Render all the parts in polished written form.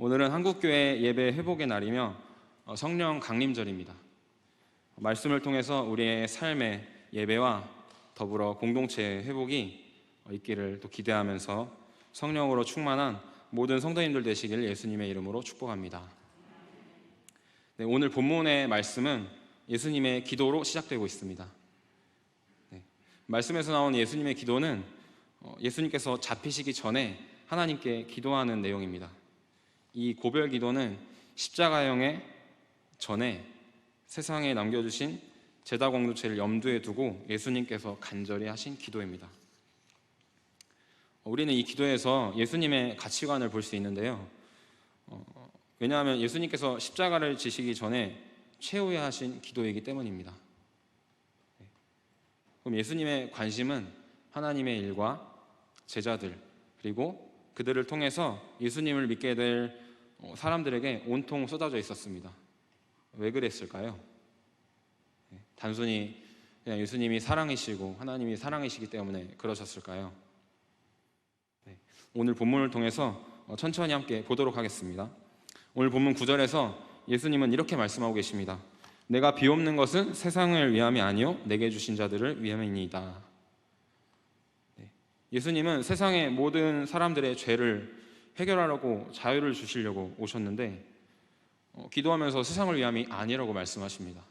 오늘은 한국교회 예배 회복의 날이며 성령 강림절입니다. 말씀을 통해서 우리의 삶의 예배와 더불어 공동체의 회복이 있기를 또 기대하면서 성령으로 충만한 모든 성도님들 되시길 예수님의 이름으로 축복합니다. 네, 오늘 본문의 말씀은 예수님의 기도로 시작되고 있습니다. 네, 말씀에서 나온 예수님의 기도는 예수님께서 잡히시기 전에 하나님께 기도하는 내용입니다. 이 고별 기도는 십자가형의 전에 세상에 남겨주신 제다 공동체를 염두에 두고 예수님께서 간절히 하신 기도입니다. 우리는 이 기도에서 예수님의 가치관을 볼 수 있는데요. 왜냐하면 예수님께서 십자가를 지시기 전에 최후에 하신 기도이기 때문입니다. 그럼 예수님의 관심은 하나님의 일과 제자들 그리고 그들을 통해서 예수님을 믿게 될 사람들에게 온통 쏟아져 있었습니다. 왜 그랬을까요? 단순히 그냥 예수님이 사랑이시고 하나님이 사랑이시기 때문에 그러셨을까요? 오늘 본문을 통해서 천천히 함께 보도록 하겠습니다. 오늘 본문 9절에서 예수님은 이렇게 말씀하고 계십니다. 내가 비옵는 것은 세상을 위함이 아니요 내게 주신 자들을 위함이니이다. 예수님은 세상의 모든 사람들의 죄를 해결하려고 자유를 주시려고 오셨는데 기도하면서 세상을 위함이 아니라고 말씀하십니다.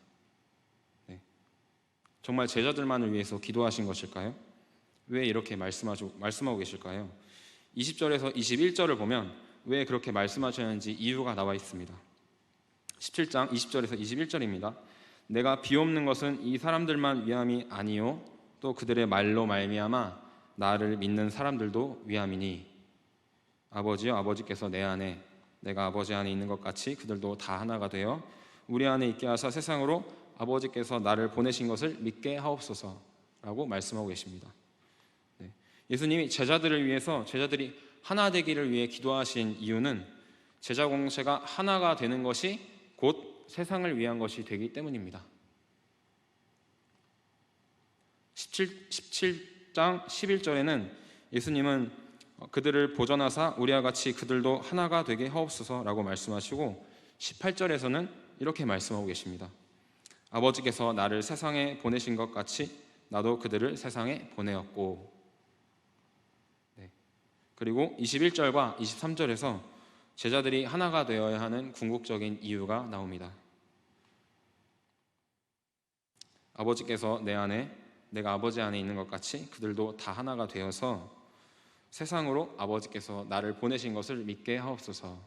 정말 제자들만을 위해서 기도하신 것일까요? 왜 이렇게 말씀하고 계실까요? 20절에서 21절을 보면 왜 그렇게 말씀하셨는지 이유가 나와 있습니다. 17장 20절에서 21절입니다. 내가 비옵는 것은 이 사람들만 위함이 아니요 또 그들의 말로 말미암아 나를 믿는 사람들도 위함이니 아버지여 아버지께서 내 안에 내가 아버지 안에 있는 것 같이 그들도 다 하나가 되어 우리 안에 있게 하사 세상으로 아버지께서 나를 보내신 것을 믿게 하옵소서라고 말씀하고 계십니다. 예수님이 제자들을 위해서 제자들이 하나 되기를 위해 기도하신 이유는 제자 공동체가 하나가 되는 것이 곧 세상을 위한 것이 되기 때문입니다. 17장 11절에는 예수님은 그들을 보전하사 우리와 같이 그들도 하나가 되게 하옵소서라고 말씀하시고 18절에서는 이렇게 말씀하고 계십니다. 아버지께서 나를 세상에 보내신 것 같이 나도 그들을 세상에 보내었고. 그리고 21절과 23절에서 제자들이 하나가 되어야 하는 궁극적인 이유가 나옵니다. 아버지께서 내 안에 내가 아버지 안에 있는 것 같이 그들도 다 하나가 되어서 세상으로 아버지께서 나를 보내신 것을 믿게 하옵소서.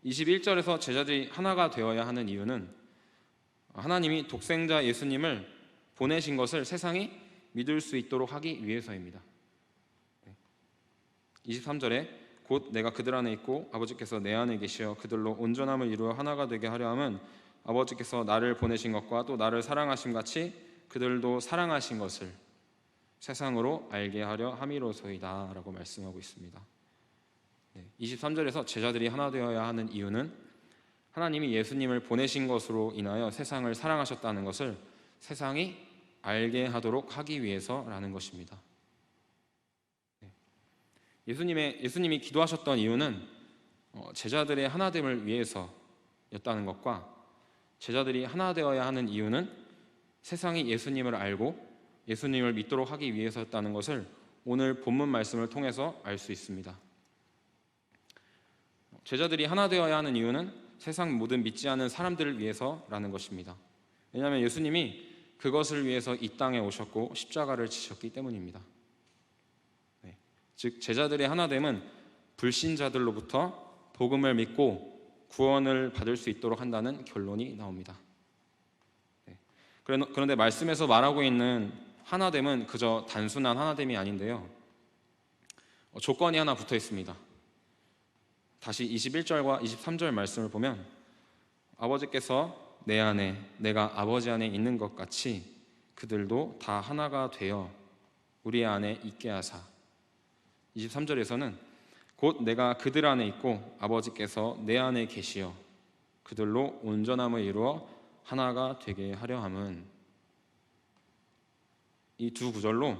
21절에서 제자들이 하나가 되어야 하는 이유는 하나님이 독생자 예수님을 보내신 것을 세상이 믿을 수 있도록 하기 위해서입니다. 23절에 곧 내가 그들 안에 있고 아버지께서 내 안에 계시어 그들로 온전함을 이루어 하나가 되게 하려 함은 아버지께서 나를 보내신 것과 또 나를 사랑하심 같이 그들도 사랑하신 것을 세상으로 알게 하려 함이로소이다 라고 말씀하고 있습니다. 23절에서 제자들이 하나 되어야 하는 이유는 하나님이 예수님을 보내신 것으로 인하여 세상을 사랑하셨다는 것을 세상이 알게 하도록 하기 위해서라는 것입니다. 예수님이 기도하셨던 이유는 제자들의 하나됨을 위해서였다는 것과 제자들이 하나 되어야 하는 이유는 세상이 예수님을 알고 예수님을 믿도록 하기 위해서였다는 것을 오늘 본문 말씀을 통해서 알 수 있습니다. 제자들이 하나 되어야 하는 이유는 세상 모든 믿지 않는 사람들을 위해서라는 것입니다. 왜냐하면 예수님이 그것을 위해서 이 땅에 오셨고 십자가를 지셨기 때문입니다. 즉 제자들의 하나됨은 불신자들로부터 복음을 믿고 구원을 받을 수 있도록 한다는 결론이 나옵니다. 그런데 말씀에서 말하고 있는 하나됨은 그저 단순한 하나됨이 아닌데요. 조건이 하나 붙어 있습니다. 다시 21절과 23절 말씀을 보면 아버지께서 내 안에 내가 아버지 안에 있는 것 같이 그들도 다 하나가 되어 우리 안에 있게 하사 23절에서는 곧 내가 그들 안에 있고 아버지께서 내 안에 계시어 그들로 온전함을 이루어 하나가 되게 하려 함은 이 두 구절로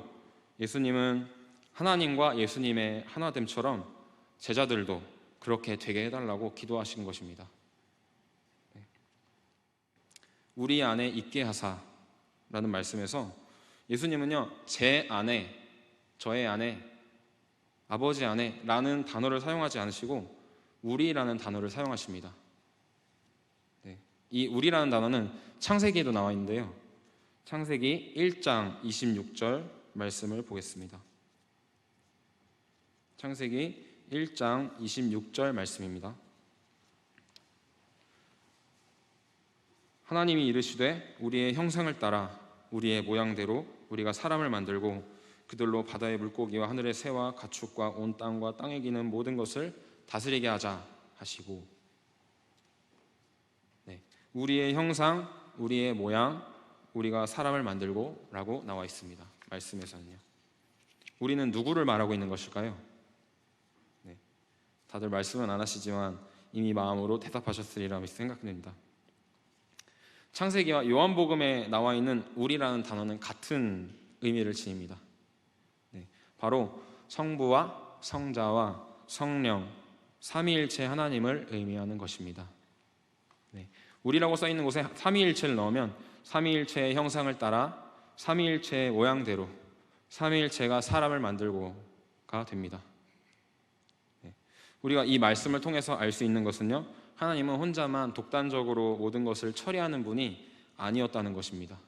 예수님은 하나님과 예수님의 하나됨처럼 제자들도 그렇게 되게 해달라고 기도하신 것입니다. 우리 안에 있게 하사라는 말씀에서 예수님은요, 제 안에, 저의 안에, 아버지 안에 라는 단어를 사용하지 않으시고 우리라는 단어를 사용하십니다. 이 우리라는 단어는 창세기에도 나와 있는데요, 창세기 1장 26절 말씀을 보겠습니다. 창세기 1장 26절 말씀입니다. 하나님이 이르시되 우리의 형상을 따라 우리의 모양대로 우리가 사람을 만들고 그들로 바다의 물고기와 하늘의 새와 가축과 온 땅과 땅에 기는 모든 것을 다스리게 하자 하시고, 우리의 형상, 우리의 모양, 우리가 사람을 만들고 라고 나와 있습니다. 말씀에서는요. 우리는 누구를 말하고 있는 것일까요? 다들 말씀은 안 하시지만 이미 마음으로 대답하셨으리라 생각됩니다. 창세기와 요한복음에 나와 있는 우리라는 단어는 같은 의미를 지닙니다. 바로 성부와 성자와 성령, 삼위일체 하나님을 의미하는 것입니다. 우리라고 써 있는 곳에 삼위일체를 넣으면 삼위일체의 형상을 따라 삼위일체의 모양대로 삼위일체가 사람을 만들고가 됩니다. 우리가 이 말씀을 통해서 알 수 있는 것은요, 하나님은 혼자만 독단적으로 모든 것을 처리하는 분이 아니었다는 것입니다.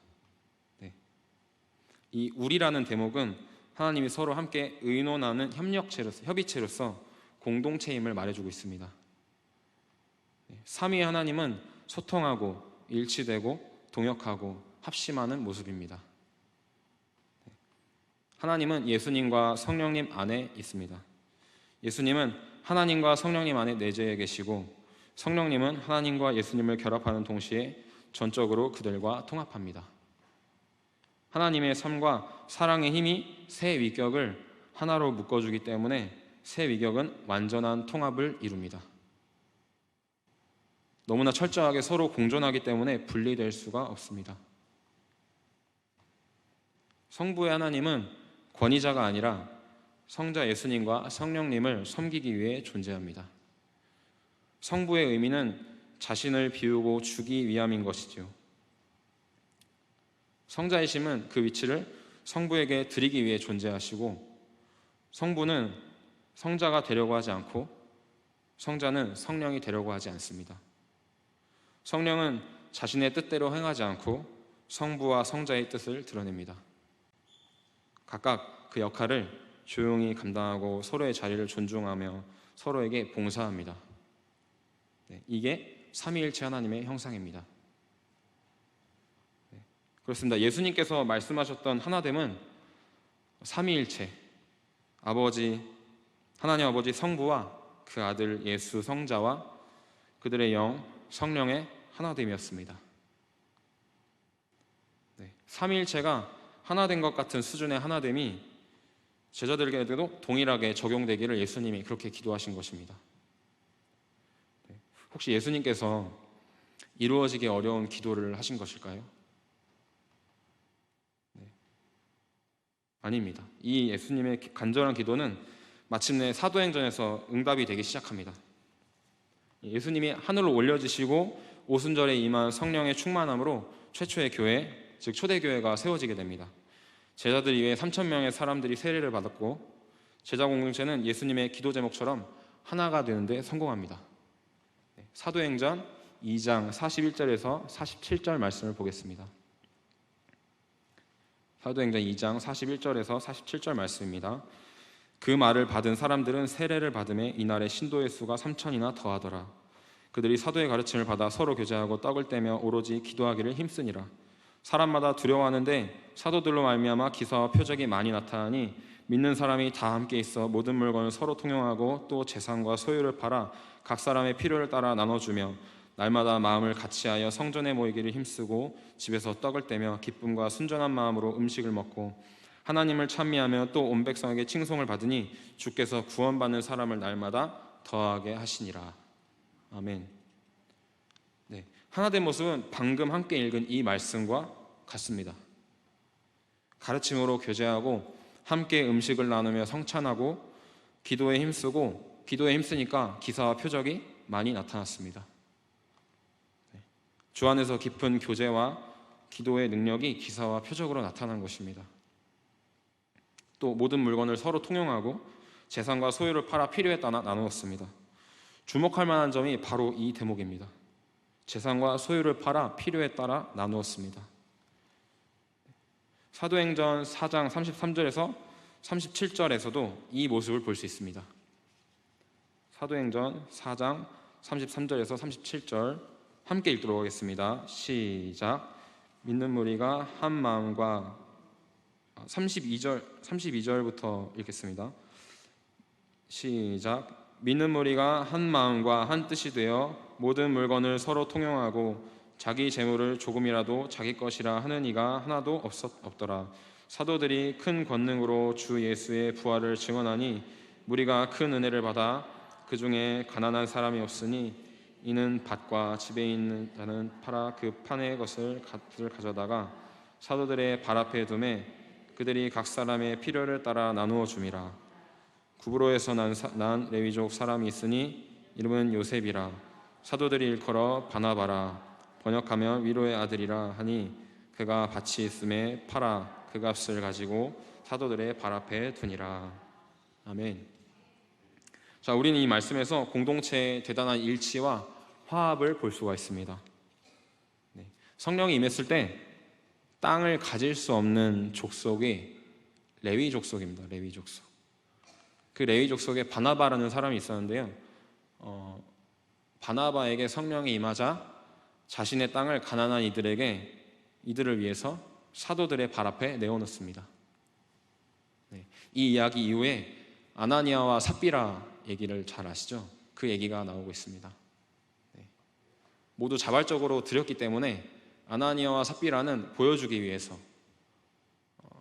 이 우리라는 대목은 하나님이 서로 함께 의논하는 협의체로서 공동체임을 말해주고 있습니다. 삼위의 하나님은 소통하고 일치되고 동역하고 합심하는 모습입니다. 하나님은 예수님과 성령님 안에 있습니다. 예수님은 하나님과 성령님 안에 내재해 계시고 성령님은 하나님과 예수님을 결합하는 동시에 전적으로 그들과 통합합니다. 하나님의 삶과 사랑의 힘이 세 위격을 하나로 묶어주기 때문에 세 위격은 완전한 통합을 이룹니다. 너무나 철저하게 서로 공존하기 때문에 분리될 수가 없습니다. 성부의 하나님은 권위자가 아니라 성자 예수님과 성령님을 섬기기 위해 존재합니다. 성부의 의미는 자신을 비우고 주기 위함인 것이지요. 성자이심은 그 위치를 성부에게 드리기 위해 존재하시고, 성부는 성자가 되려고 하지 않고 성자는 성령이 되려고 하지 않습니다. 성령은 자신의 뜻대로 행하지 않고 성부와 성자의 뜻을 드러냅니다. 각각 그 역할을 조용히 감당하고 서로의 자리를 존중하며 서로에게 봉사합니다. 이게 삼위일체 하나님의 형상입니다. 그렇습니다. 예수님께서 말씀하셨던 하나됨은 삼위일체, 하나님 아버지 성부와 그 아들 예수 성자와 그들의 영 성령의 하나됨이었습니다. 삼위일체가 하나된 것 같은 수준의 하나됨이 제자들에게도 동일하게 적용되기를 예수님이 그렇게 기도하신 것입니다. 혹시 예수님께서 이루어지기 어려운 기도를 하신 것일까요? 아닙니다. 이 예수님의 간절한 기도는 마침내 사도행전에서 응답이 되기 시작합니다. 예수님이 하늘로 올려지시고 오순절에 임한 성령의 충만함으로 최초의 교회, 즉 초대교회가 세워지게 됩니다. 제자들 이외에 3,000명의 사람들이 세례를 받았고 제자 공동체는 예수님의 기도 제목처럼 하나가 되는데 성공합니다. 사도행전 2장 41절에서 47절 말씀을 보겠습니다. 사도행전 2장 41절에서 47절 말씀입니다. 그 말을 받은 사람들은 세례를 받음에 이날의 신도의 수가 3,000이나 더하더라. 그들이 사도의 가르침을 받아 서로 교제하고 떡을 떼며 오로지 기도하기를 힘쓰니라. 사람마다 두려워하는데 사도들로 말미암아 기사와 표적이 많이 나타나니 믿는 사람이 다 함께 있어 모든 물건을 서로 통용하고 또 재산과 소유를 팔아 각 사람의 필요를 따라 나눠주며 날마다 마음을 같이하여 성전에 모이기를 힘쓰고 집에서 떡을 떼며 기쁨과 순전한 마음으로 음식을 먹고 하나님을 찬미하며 또 온 백성에게 칭송을 받으니 주께서 구원받는 사람을 날마다 더하게 하시니라. 아멘. 하나된 모습은 방금 함께 읽은 이 말씀과 같습니다. 가르침으로 교제하고 함께 음식을 나누며 성찬하고 기도에 힘쓰고 기도에 힘쓰니까 기사와 표적이 많이 나타났습니다. 주 안에서 깊은 교제와 기도의 능력이 기사와 표적으로 나타난 것입니다. 또 모든 물건을 서로 통용하고 재산과 소유를 팔아 필요에 따라 나누었습니다. 주목할 만한 점이 바로 이 대목입니다. 재산과 소유를 팔아 필요에 따라 나누었습니다. 사도행전 4장 33절에서 37절에서도 이 모습을 볼 수 있습니다. 사도행전 4장 33절에서 37절 함께 읽도록 하겠습니다. 시작. 믿는 무리가 한 마음과 32절부터 읽겠습니다. 시작. 믿는 무리가 한 마음과 한 뜻이 되어 모든 물건을 서로 통용하고 자기 재물을 조금이라도 자기 것이라 하는 이가 하나도 없더라. 사도들이 큰 권능으로 주 예수의 부활을 증언하니 무리가 큰 은혜를 받아 그 중에 가난한 사람이 없으니 이는 밭과 집에 있는 자는 팔아 그 판의 것을 가져다가 사도들의 발 앞에 두매 그들이 각 사람의 필요를 따라 나누어 줌이라. 구브로에서 난 레위족 사람이 있으니 이름은 요셉이라. 사도들이 일컬어 바나바라 번역하면 위로의 아들이라 하니 그가 밭이 있음에 팔아 그 값을 가지고 사도들의 발 앞에 두니라. 아멘. 자, 우리는 이 말씀에서 공동체의 대단한 일치와 화합을 볼 수가 있습니다. 성령이 임했을 때 땅을 가질 수 없는 족속이 레위 족속입니다. 레위 족속. 그 레위 족속에 바나바라는 사람이 있었는데요. 바나바에게 성령이 임하자 자신의 땅을 가난한 이들을 위해서 사도들의 발 앞에 내어놓습니다. 이 이야기 이후에 아나니아와 삽비라 얘기를 잘 아시죠? 그 얘기가 나오고 있습니다. 모두 자발적으로 드렸기 때문에 아나니아와 삽비라는 보여주기 위해서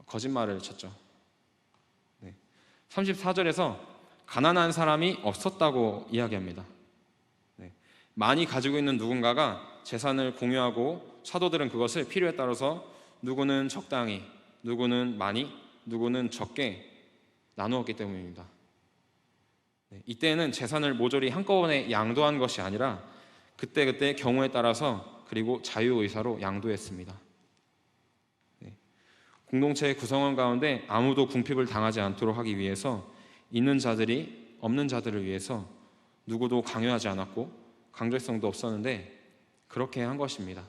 거짓말을 쳤죠. 34절에서 가난한 사람이 없었다고 이야기합니다. 많이 가지고 있는 누군가가 재산을 공유하고 사도들은 그것을 필요에 따라서 누구는 적당히, 누구는 많이, 누구는 적게 나누었기 때문입니다. 이때는 재산을 모조리 한꺼번에 양도한 것이 아니라 그때그때 경우에 따라서 그리고 자유의사로 양도했습니다. 공동체의 구성원 가운데 아무도 궁핍을 당하지 않도록 하기 위해서 있는 자들이 없는 자들을 위해서 누구도 강요하지 않았고 강제성도 없었는데 그렇게 한 것입니다.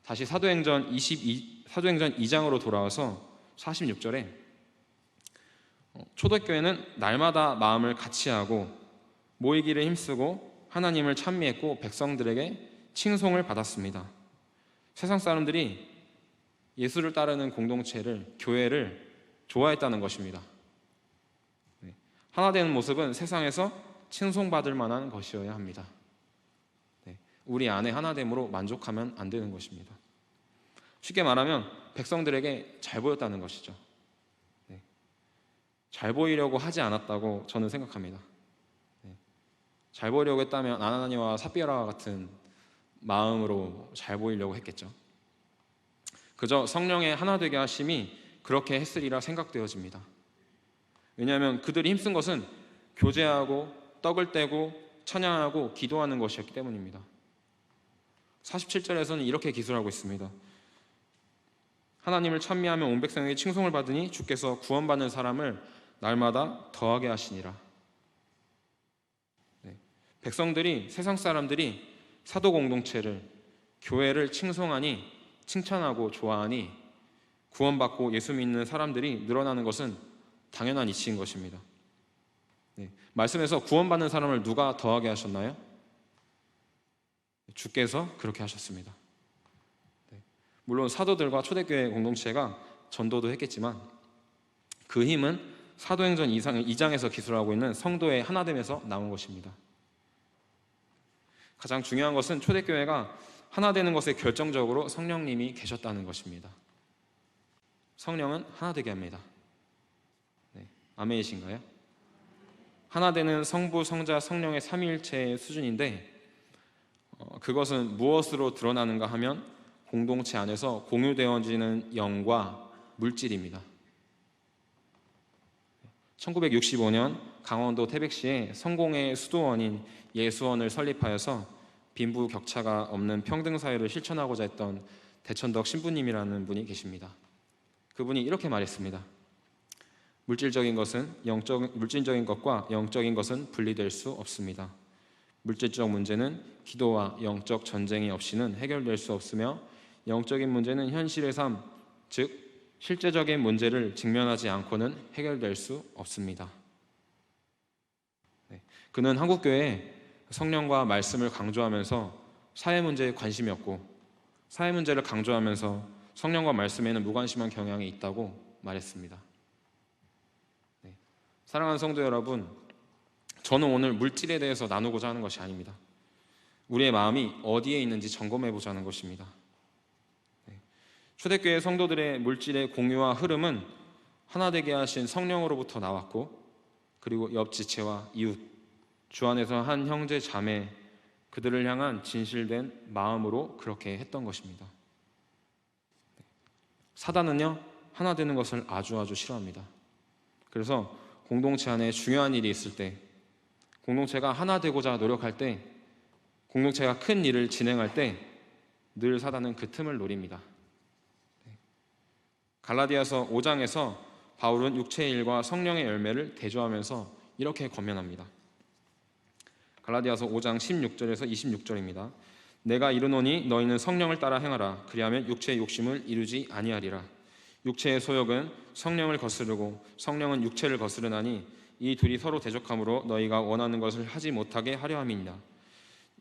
다시 사도행전 2장으로 돌아와서 46절에 초대교회는 날마다 마음을 같이 하고 모이기를 힘쓰고 하나님을 찬미했고 백성들에게 칭송을 받았습니다. 세상 사람들이 예수를 따르는 공동체를, 교회를 좋아했다는 것입니다. 하나 되는 모습은 세상에서 칭송받을 만한 것이어야 합니다. 우리 안에 하나됨으로 만족하면 안 되는 것입니다. 쉽게 말하면 백성들에게 잘 보였다는 것이죠. 잘 보이려고 하지 않았다고 저는 생각합니다. 잘 보이려고 했다면 아나니아와 삽비라와 같은 마음으로 잘 보이려고 했겠죠. 그저 성령의 하나 되게 하심이 그렇게 했으리라 생각되어집니다. 왜냐하면 그들이 힘쓴 것은 교제하고 떡을 떼고 찬양하고 기도하는 것이었기 때문입니다. 47절에서는 이렇게 기술하고 있습니다. 하나님을 찬미하며 온 백성에게 칭송을 받으니 주께서 구원받는 사람을 날마다 더하게 하시니라. 백성들이, 세상 사람들이 사도 공동체를, 교회를 칭송하니, 칭찬하고 좋아하니 구원받고 예수 믿는 사람들이 늘어나는 것은 당연한 이치인 것입니다. 말씀에서 구원받는 사람을 누가 더하게 하셨나요? 주께서 그렇게 하셨습니다. 물론 사도들과 초대교회 공동체가 전도도 했겠지만 그 힘은 사도행전 2장에서 기술하고 있는 성도의 하나됨에서 나온 것입니다. 가장 중요한 것은 초대교회가 하나 되는 것에 결정적으로 성령님이 계셨다는 것입니다. 성령은 하나 되게 합니다. 아멘이신가요? 하나 되는 성부, 성자, 성령의 삼위일체의 수준인데 그것은 무엇으로 드러나는가 하면 공동체 안에서 공유되어지는 영과 물질입니다. 1965년 강원도 태백시에 성공의 수도원인 예수원을 설립하여서 빈부격차가 없는 평등사회를 실천하고자 했던 대천덕 신부님이라는 분이 계십니다. 그분이 이렇게 말했습니다. 물질적인 것과 영적인 것은 분리될 수 없습니다. 물질적 문제는 기도와 영적 전쟁이 없이는 해결될 수 없으며 영적인 문제는 현실의 삶, 즉 실제적인 문제를 직면하지 않고는 해결될 수 없습니다. 그는 한국교회에 성령과 말씀을 강조하면서 사회 문제에 관심이 없고 사회 문제를 강조하면서 성령과 말씀에는 무관심한 경향이 있다고 말했습니다. 사랑하는 성도 여러분, 저는 오늘 물질에 대해서 나누고자 하는 것이 아닙니다. 우리의 마음이 어디에 있는지 점검해 보자는 것입니다. 초대교회 성도들의 물질의 공유와 흐름은 하나 되게 하신 성령으로부터 나왔고, 그리고 옆 지체와 이웃, 주 안에서 한 형제 자매, 그들을 향한 진실된 마음으로 그렇게 했던 것입니다. 사단은요, 하나 되는 것을 아주 싫어합니다. 그래서 공동체 안에 중요한 일이 있을 때, 공동체가 하나 되고자 노력할 때, 공동체가 큰 일을 진행할 때 늘 사단은 그 틈을 노립니다. 갈라디아서 5장에서 바울은 육체의 일과 성령의 열매를 대조하면서 이렇게 권면합니다. 갈라디아서 5장 16절에서 26절입니다. 내가 이르노니 너희는 성령을 따라 행하라. 그리하면 육체의 욕심을 이루지 아니하리라. 육체의 소욕은 성령을 거스르고 성령은 육체를 거스르나니 이 둘이 서로 대적하므로 너희가 원하는 것을 하지 못하게 하려 함이니라.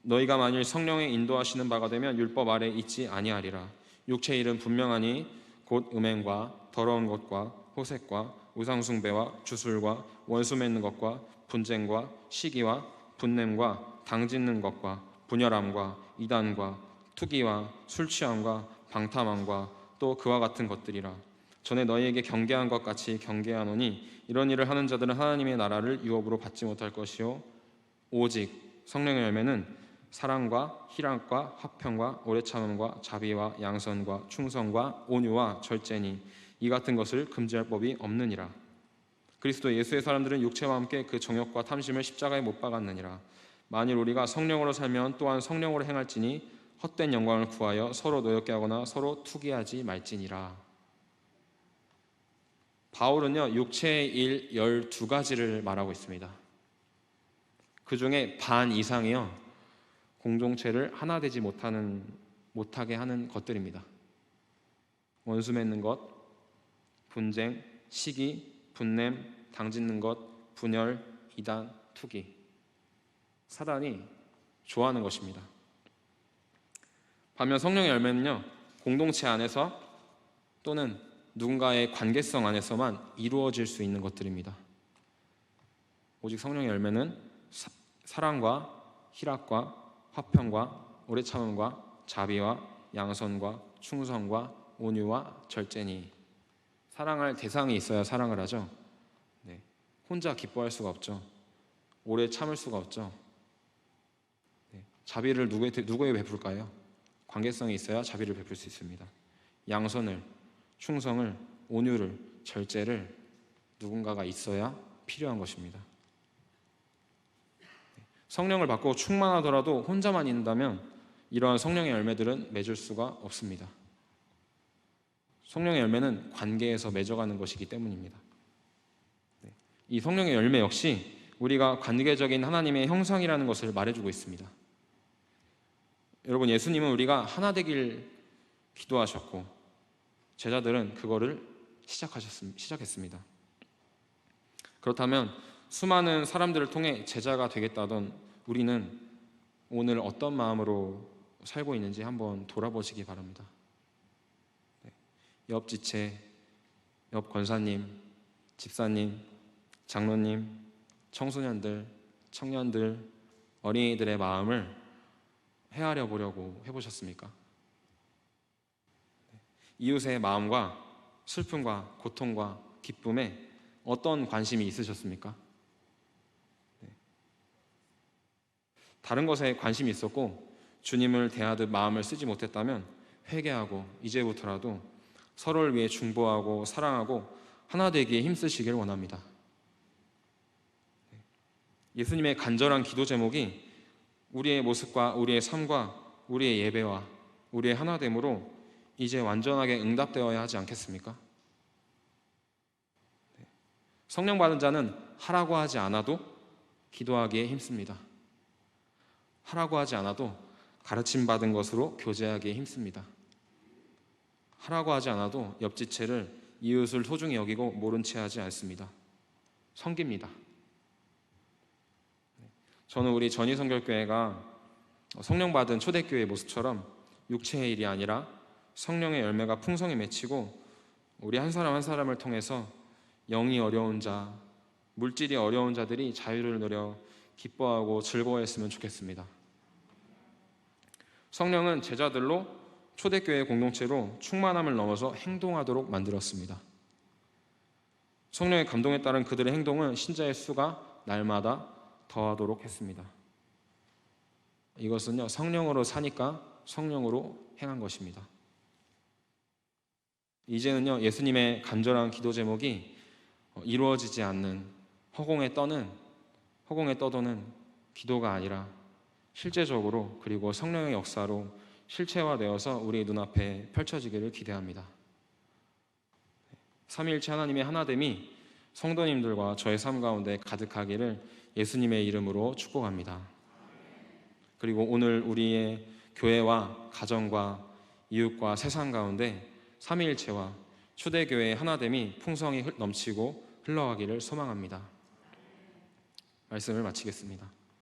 너희가 만일 성령의 인도하시는 바가 되면 율법 아래 있지 아니하리라. 육체의 일은 분명하니 곧 음행과 더러운 것과 호색과 우상숭배와 주술과 원수 맺는 것과 분쟁과 시기와 분냄과 당짓는 것과 분열함과 이단과 투기와 술취함과 방탕함과 또 그와 같은 것들이라. 전에 너희에게 경계한 것 같이 경계하노니 이런 일을 하는 자들은 하나님의 나라를 유업으로 받지 못할 것이요 오직 성령의 열매는 사랑과 희락과 화평과 오래 참음과 자비와 양선과 충성과 온유와 절제니 이 같은 것을 금지할 법이 없느니라. 그리스도 예수의 사람들은 육체와 함께 그 정욕과 탐심을 십자가에 못 박았느니라. 만일 우리가 성령으로 살면 또한 성령으로 행할지니 헛된 영광을 구하여 서로 노엽게 하거나 서로 투기하지 말지니라. 바울은요, 육체의 일 12가지를 말하고 있습니다. 그 중에 반 이상이요, 공동체를 하나 되지 못하게 하는 것들입니다. 원수 맺는 것, 분쟁, 시기, 분냄, 당짓는 것, 분열, 이단, 투기. 사단이 좋아하는 것입니다. 반면 성령의 열매는요, 공동체 안에서 또는 누군가의 관계성 안에서만 이루어질 수 있는 것들입니다. 오직 성령의 열매는 사랑과 희락과 화평과 오래 참음과 자비와 양선과 충성과 온유와 절제니. 사랑할 대상이 있어야 사랑을 하죠. 혼자 기뻐할 수가 없죠. 오래 참을 수가 없죠. 자비를 누구에게 베풀까요? 관계성이 있어야 자비를 베풀 수 있습니다. 양선을, 충성을, 온유를, 절제를 누군가가 있어야 필요한 것입니다. 성령을 받고 충만하더라도 혼자만 있는다면 이러한 성령의 열매들은 맺을 수가 없습니다. 성령의 열매는 관계에서 맺어가는 것이기 때문입니다. 이 성령의 열매 역시 우리가 관계적인 하나님의 형상이라는 것을 말해주고 있습니다. 여러분, 예수님은 우리가 하나 되길 기도하셨고 제자들은 그거를 시작했습니다. 그렇다면 수많은 사람들을 통해 제자가 되겠다던 우리는 오늘 어떤 마음으로 살고 있는지 한번 돌아보시기 바랍니다. 옆 지체, 옆 권사님, 집사님, 장로님, 청소년들, 청년들, 어린이들의 마음을 헤아려 보려고 해보셨습니까? 이웃의 마음과 슬픔과 고통과 기쁨에 어떤 관심이 있으셨습니까? 다른 것에 관심이 있었고 주님을 대하듯 마음을 쓰지 못했다면 회개하고 이제부터라도 서로를 위해 중보하고 사랑하고 하나 되기에 힘쓰시길 원합니다. 예수님의 간절한 기도 제목이 우리의 모습과 우리의 삶과 우리의 예배와 우리의 하나됨으로 이제 완전하게 응답되어야 하지 않겠습니까? 성령 받은 자는 하라고 하지 않아도 기도하기에 힘씁니다. 하라고 하지 않아도 가르침 받은 것으로 교제하기에 힘씁니다. 하라고 하지 않아도 옆지체를 이웃을 소중히 여기고 모른 채 하지 않습니다. 섬깁니다. 저는 우리 전희성결교회가 성령 받은 초대교회의 모습처럼 육체의 일이 아니라 성령의 열매가 풍성히 맺히고 우리 한 사람 한 사람을 통해서 영이 어려운 자, 물질이 어려운 자들이 자유를 누려 기뻐하고 즐거워했으면 좋겠습니다. 성령은 제자들로 초대교회 공동체로 충만함을 넘어서 행동하도록 만들었습니다. 성령의 감동에 따른 그들의 행동은 신자의 수가 날마다 더하도록 했습니다. 이것은요, 성령으로 사니까 성령으로 행한 것입니다. 이제는요, 예수님의 간절한 기도 제목이 이루어지지 않는 허공에 떠도는 기도가 아니라 실제적으로 그리고 성령의 역사로 실체화되어서 우리 눈앞에 펼쳐지기를 기대합니다. 삼위일체 하나님의 하나됨이 성도님들과 저의 삶 가운데 가득하기를 예수님의 이름으로 축복합니다. 그리고 오늘 우리의 교회와 가정과 이웃과 세상 가운데 삼위일체와 초대교회의 하나됨이 풍성히 넘치고 흘러가기를 소망합니다. 말씀을 마치겠습니다.